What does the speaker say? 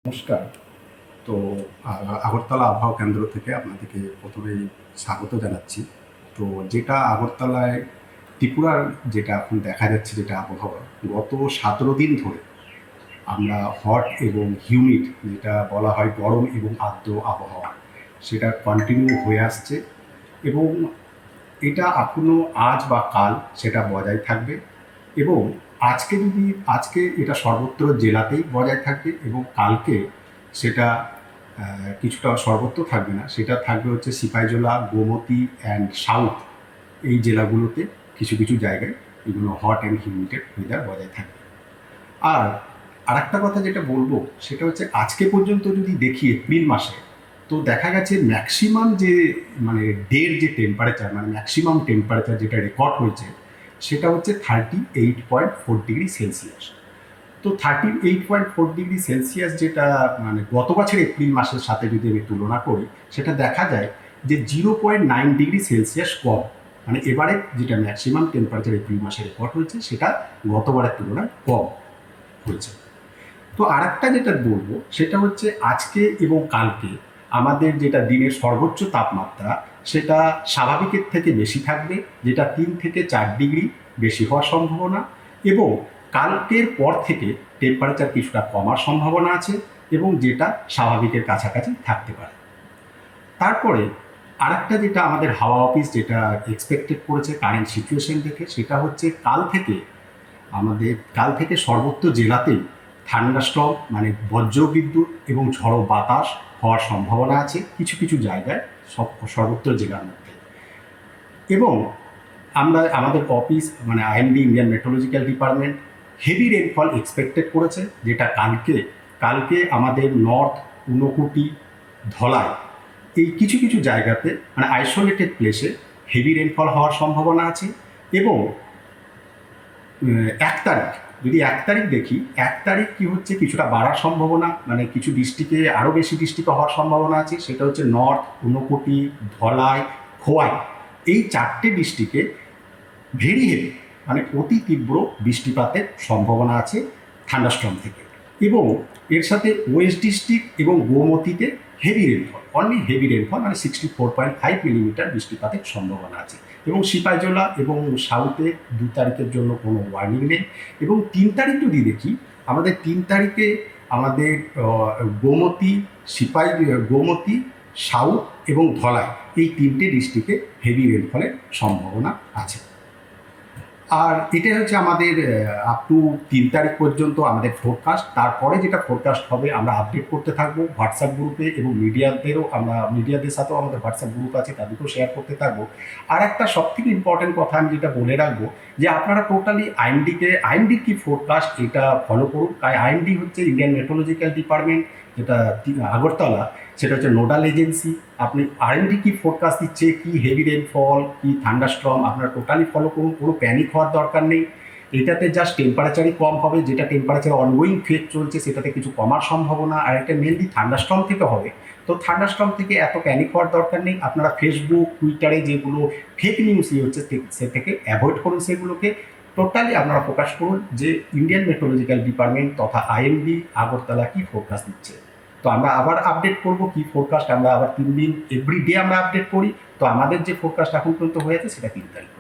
নমস্কার। তো আগরতলা আবহাওয়া কেন্দ্র থেকে আপনাদেরকে প্রথমেই স্বাগত জানাচ্ছি। তো যেটা আগরতলায় ত্রিপুরার যেটা এখন দেখা যাচ্ছে যেটা আবহাওয়া, গত 17 দিন ধরে আমরা হট এবং হিউমিড যেটা বলা হয় গরম এবং আর্দ্র আবহাওয়া, সেটা কন্টিনিউ হয়ে আসছে এবং এটা এখনও আজ বা কাল সেটা বজায় থাকবে এবং আজকে এটা সর্বত্র জেলাতেই বজায় থাকবে এবং কালকে সেটা কিছুটা সর্বত্র থাকবে না, সেটা থাকবে হচ্ছে সিপাহীজলা, গোমতী অ্যান্ড সাউথ এই জেলাগুলোতে কিছু কিছু জায়গায় এগুলো হট অ্যান্ড হিউমিডেড ওয়েদার বজায় থাকবে। আর আরেকটা কথা যেটা বলবো সেটা হচ্ছে আজকে পর্যন্ত যদি দেখি এপ্রিল মাসে, তো দেখা গেছে ম্যাক্সিমাম যে মানে ডের যে টেম্পারেচার, মানে ম্যাক্সিমাম টেম্পারেচার যেটা রেকর্ড হয়েছে সেটা হচ্ছে 38.4 ডিগ্রি সেলসিয়াস। তো 38.4 ডিগ্রি সেলসিয়াস যেটা মানে গত বছর এপ্রিল মাসের সাথে যদি আমি তুলনা করি, সেটা দেখা যায় যে 0.9 ডিগ্রি সেলসিয়াস কম। মানে এবারে যেটা ম্যাক্সিমাম টেম্পারেচার এপ্রিল মাসে রেকর্ড হয়েছে সেটা গতবারের তুলনায় কম হয়েছে। তো আরেকটা যেটা বলবো সেটা হচ্ছে আজকে এবং কালকে আমাদের যেটা দিনের সর্বোচ্চ তাপমাত্রা সেটা স্বাভাবিকের থেকে বেশি থাকবে, যেটা 3 থেকে 4 ডিগ্রি বেশি হওয়ার সম্ভাবনা, এবং কালকের পর থেকে টেম্পারেচার কিছুটা কমার সম্ভাবনা আছে এবং যেটা স্বাভাবিকের কাছাকাছি থাকতে পারে। তারপরে আরেকটা যেটা আমাদের হাওয়া অফিস যেটা এক্সপেক্টেড করেছে কারেন্ট সিচুয়েশন দেখে, সেটা হচ্ছে কাল থেকে সর্বত্র জেলাতেই থান্ডারস্টর্ম মানে বজ্রবিদ্যুৎ এবং ঝড়ো বাতাস হওয়ার সম্ভাবনা আছে কিছু কিছু জায়গায় সর্বত্র জেলার মধ্যে। এবং আমাদের অফিস মানে IMD Indian meteorological department heavy rainfall expected করেছে, যেটা কালকে আমাদের নর্থ, ঊনকোটি, ধলাই এই কিছু কিছু জায়গাতে মানে আইসোলেটেড প্লেসে হেভি রেনফল হওয়ার সম্ভাবনা আছে। এবং 1 তারিখ, যদি 1 তারিখ দেখি, 1 তারিখ কি হচ্ছে কিছুটা বাড়ার সম্ভাবনা, মানে কিছু ডিস্ট্রিক্টে আরও বেশি ডিস্ট্রিক্টে হওয়ার সম্ভাবনা আছে, সেটা হচ্ছে নর্থ, ঊনকোটি, ধলাই, খোয়াই এই 4টে ডিস্ট্রিক্টে ভেরি হেভি মানে অতি তীব্র বৃষ্টিপাতের সম্ভাবনা আছে থান্ডারস্টর্ম থেকে। এবং এর সাথে ওয়েস্ট ডিস্ট্রিক্ট এবং গোমতীতে হেভি রেনফল মানে 64.5 মিলিমিটার বৃষ্টিপাতের সম্ভাবনা আছে। এবং সিপাহীজলা এবং সাউথে 2 তারিখের জন্য কোনো ওয়ার্নিং নেই। এবং 3 তারিখ যদি দেখি, আমাদের 3 তারিখে আমাদের গোমতী, সাউথ এবং ধলাই এই 3টে ডিস্ট্রিক্টে হেভি রেনফলের সম্ভাবনা আছে। আর এটাই হচ্ছে আমাদের আপ টু 3 তারিখ পর্যন্ত আমাদের ফোরকাস্ট। তারপরে যেটা ফোরকাস্ট হবে আমরা আপডেট করতে থাকবো হোয়াটসঅ্যাপ গ্রুপে, এবং মিডিয়াদের সাথেও আমাদের হোয়াটসঅ্যাপ গ্রুপ আছে, তাদেরকেও শেয়ার করতে থাকবো। আর একটা সবথেকে ইম্পর্টেন্ট কথা আমি যেটা বলে রাখবো, যে আপনারা টোটালি আইএমডির কি ফোরকাস্ট এটা ফলো করুন। তাই আইএমডি হচ্ছে ইন্ডিয়ান মেট্রোলজিক্যাল ডিপার্টমেন্ট, যেটা আগরতলা, সেটা হচ্ছে নোডাল এজেন্সি। আপনি আরএনডি কি ফোরকাস্ট দিচ্ছে, কি হেভি রেনফল, কি থান্ডারস্টর্ম, আপনারা টোটালি ফলো করুন, কোনো প্যানিক হওয়ার দরকার নেই। এটাতে জাস্ট টেম্পারেচারই কম হবে, যেটা টেম্পারেচার অনগোয়িং ফেজ চলছে সেটাতে কিছু কমার সম্ভাবনা, আর এটা মেনলি থান্ডারস্টর্ম থেকে হবে। তো থান্ডারস্টর্ম থেকে এত প্যানিক হওয়ার দরকার নেই। আপনারা ফেসবুক, টুইটারে যেগুলো ফেক নিউজ হচ্ছে সে থেকে অ্যাভয়েড করুন সেগুলোকে। টোটালি আপনারা ফোকাস করুন যে ইন্ডিয়ান মেট্রোলজিক্যাল ডিপার্টমেন্ট তথা আইএমডি আগরতলা কি ফোরকাস্ট দিচ্ছে। তো আমরা আবার আপডেট করব কি ফোরকাস্ট, আমরা আবার 3 দিন এভরিডে আমরা আপডেট করি। তো আমাদের যে ফোরকাস্ট এখন পর্যন্ত হয়েছে সেটা 3 তারিখ।